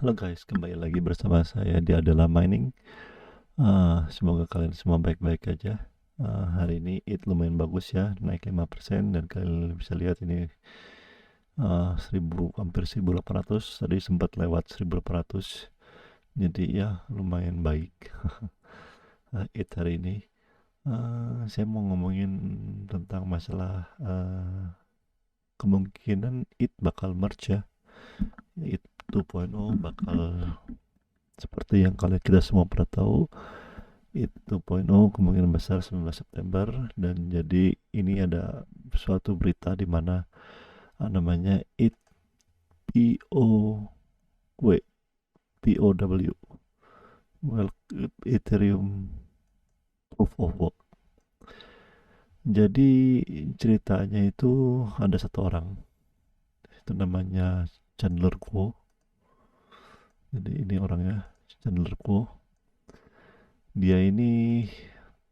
Halo guys, kembali lagi bersama saya di Adalah Mining. Semoga kalian semua baik-baik aja. Hari ini IT lumayan bagus ya, naik 5% dan kalian bisa lihat ini 1000 hampir 1800. Tadi sempat lewat 1800. Jadi ya lumayan baik IT hari ini. Saya mau ngomongin tentang masalah kemungkinan IT bakal merge ya. IT 2.0 bakal seperti yang kalian kita semua pernah tahu, It 2.0 kemungkinan besar 19 September, dan jadi ini ada suatu berita di mana namanya It PO W POW, well, Ethereum Proof of Work. Jadi ceritanya itu ada satu orang, itu namanya Chandler Kuo. Jadi ini orangnya Chandler Kuo. Dia ini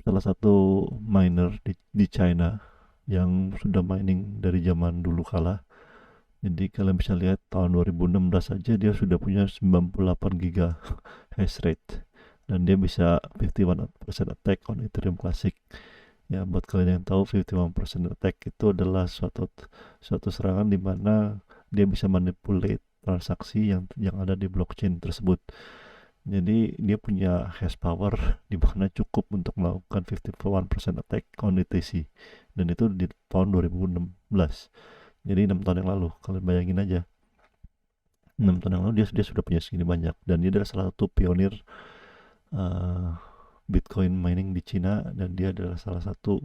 salah satu miner di China yang sudah mining dari zaman dulu kala. Jadi kalian bisa lihat tahun 2016 saja dia sudah punya 98 giga hash rate dan dia bisa 51% attack on Ethereum Classic. Ya, buat kalian yang tahu 51% attack itu adalah suatu serangan di mana dia bisa manipulate transaksi yang ada di blockchain tersebut. Jadi dia punya hash power di mana cukup untuk melakukan 51% attack on ETC, dan itu di tahun 2016. Jadi 6 tahun yang lalu, kalian bayangin aja. 6 tahun yang lalu dia sudah punya segini banyak, dan dia adalah salah satu pionir uh, Bitcoin mining di Cina, dan dia adalah salah satu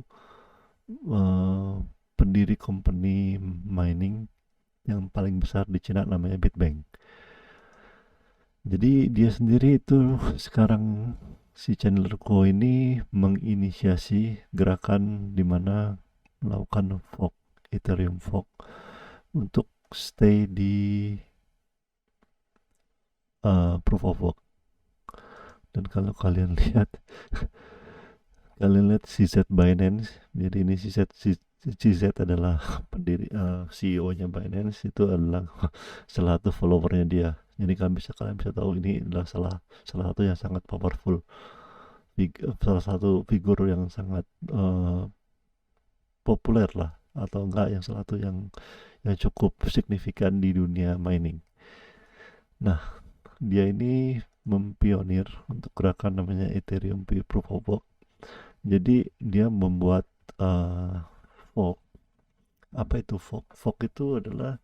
uh, pendiri company mining yang paling besar di Cina namanya Bitbank. Jadi dia sendiri itu sekarang, si Chandler Ko ini menginisiasi gerakan di mana melakukan fork, Ethereum fork, untuk stay di proof of work. Dan kalau kalian lihat, CZ Binance. Jadi ini CZ adalah pendiri, CEO-nya Binance, itu adalah salah satu followernya dia. Jadi kalian bisa tahu ini adalah salah salah satu yang sangat powerful, salah satu figur yang sangat populer lah, atau enggak yang salah satu yang cukup signifikan di dunia mining. Nah, dia ini mempionir untuk gerakan namanya Ethereum Proof of Work. Jadi dia membuat uh, fork. Apa itu fork? Fork itu adalah,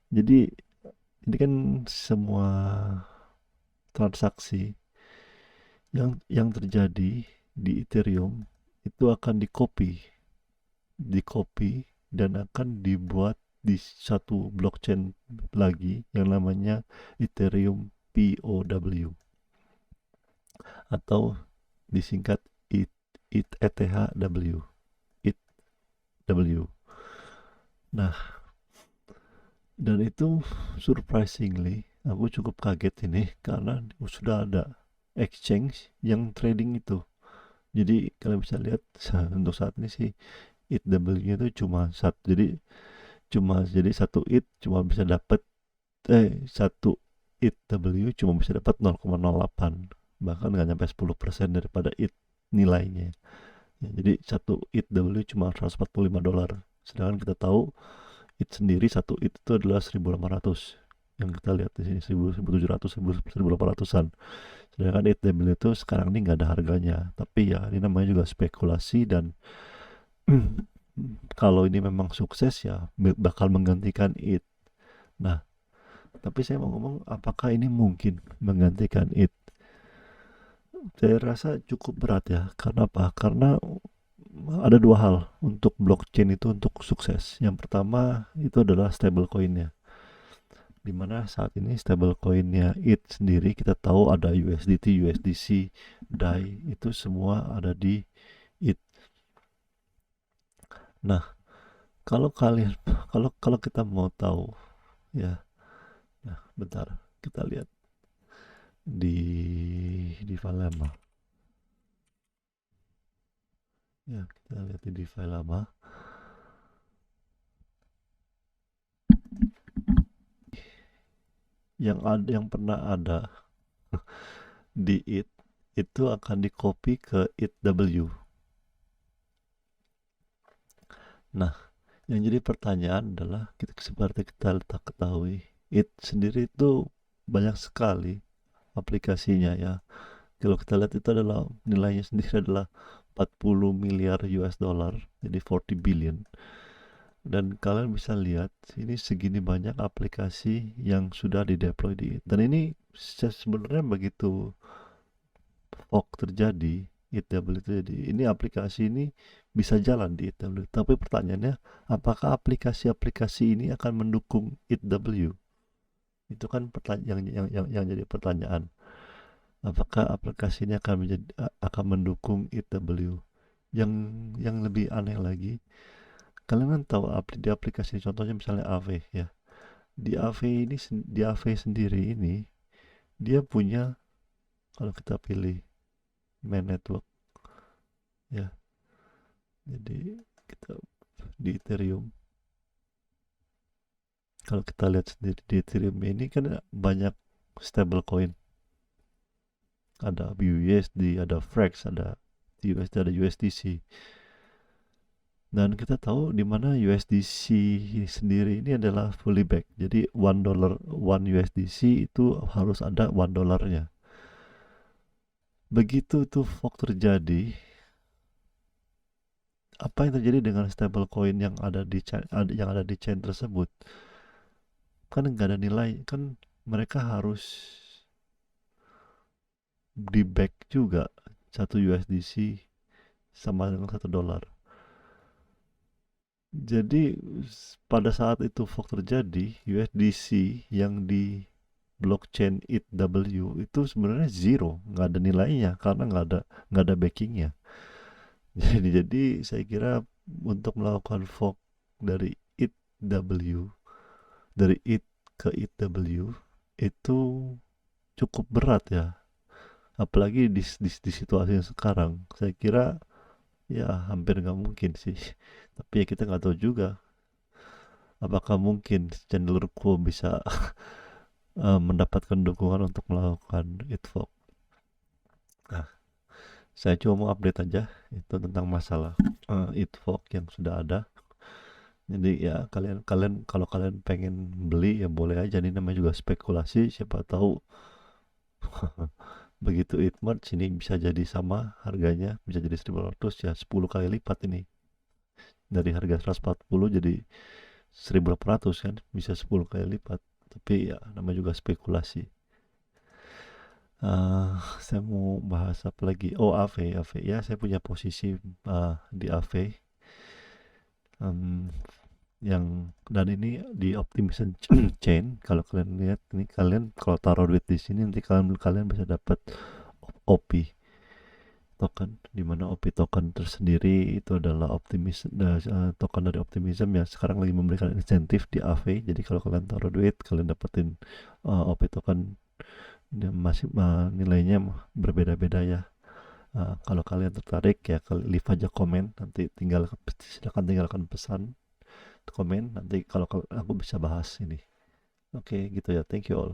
jadi ini kan semua transaksi yang terjadi di Ethereum itu akan dikopi dan akan dibuat di satu blockchain lagi yang namanya Ethereum POW, atau disingkat ETHW. ETHW. Nah, dan itu surprisingly aku cukup kaget ini karena sudah ada exchange yang trading itu. Jadi kalian bisa lihat untuk saat ini sih ETHW itu cuma satu, jadi satu ETH cuma bisa dapat satu ETHW cuma bisa dapat 0,08, bahkan nggak nyampe 10% daripada ETH nilainya. Ya, jadi satu ETHW cuma $145, sedangkan kita tahu ETH sendiri, satu ETH itu adalah 1.800, yang kita lihat di sini 1.700, 1.800-an. Sedangkan ETHW itu sekarang ini nggak ada harganya, tapi ya ini namanya juga spekulasi, dan kalau ini memang sukses ya bakal menggantikan ETH. Nah, tapi saya mau ngomong, apakah ini mungkin menggantikan ETH? Saya rasa cukup berat ya. Karena apa? Karena ada dua hal untuk blockchain itu untuk sukses. Yang pertama itu adalah stablecoinnya. Dimana saat ini stablecoinnya ETH sendiri kita tahu ada USDT, USDC, DAI, itu semua ada di ETH. Nah, kalau kalian kalau kita mau tahu ya, nah bentar kita lihat di file lama. Ya, kita lihat di file lama. yang pernah ada di it itu akan di copy ke itw. Nah, yang jadi pertanyaan adalah seperti kita ketahui, it sendiri itu banyak sekali aplikasinya ya. Kalau kita lihat itu adalah nilainya sendiri adalah 40 miliar US dollar, jadi 40 billion. Dan kalian bisa lihat ini segini banyak aplikasi yang sudah dideploy di it. Dan ini sebenarnya begitu fork terjadi, itw terjadi, ini aplikasi ini bisa jalan di itw. Tapi pertanyaannya, apakah aplikasi-aplikasi ini akan mendukung itw? Itu kan yang jadi pertanyaan. Apakah aplikasi ini akan mendukung itw? Yang lebih aneh lagi, kalian kan tahu di aplikasi contohnya misalnya AV ya. Di AV sendiri ini dia punya, kalau kita pilih main network ya, jadi kita di Ethereum, kalau kita lihat sendiri di Ethereum ini kan banyak stable coin, ada BUSD, ada Frax, ada USD, ada USDC. Dan kita tahu di mana USDC sendiri ini adalah fully back. Jadi $1 USDC itu harus ada $1-nya. Begitu tuh fork terjadi, apa yang terjadi dengan stablecoin yang ada di chain tersebut? Kan nggak ada nilai, kan mereka harus di back juga. 1 USDC sama dengan $1. Jadi pada saat itu fork terjadi, USDC yang di blockchain itw itu sebenarnya zero, nggak ada nilainya karena nggak ada backingnya. Jadi saya kira untuk melakukan fork dari itw, dari it ke itw itu cukup berat ya, apalagi di situasi yang sekarang. Saya kira ya hampir nggak mungkin sih. Tapi ya kita nggak tahu juga apakah mungkin Chandler Quo bisa mendapatkan dukungan untuk melakukan it fork. Nah, saya cuma mau update aja itu tentang masalah it fork yang sudah ada. Jadi ya kalian kalian kalau kalian pengen beli ya boleh aja, ini namanya juga spekulasi, siapa tahu begitu it merge ini bisa jadi sama harganya, bisa jadi 1.800 ya, 10 kali lipat ini. Dari harga 140 jadi 1.800 kan, bisa 10 kali lipat. Tapi ya namanya juga spekulasi. Saya mau bahas apa lagi? Oh, AV ya, saya punya posisi di AV. Yang dan ini di optimism chain. Kalau kalian lihat ini, kalian kalau taruh duit di sini nanti kalian bisa dapat OP token, di mana OP token tersendiri itu adalah token dari optimism yang sekarang lagi memberikan insentif di AV. Jadi kalau kalian taruh duit, kalian dapetin OP token, dan masih nilainya berbeda-beda ya. Kalau kalian tertarik ya leave aja komen, nanti silakan tinggalkan pesan komen, nanti kalau aku bisa bahas ini. Oke, gitu ya, thank you all.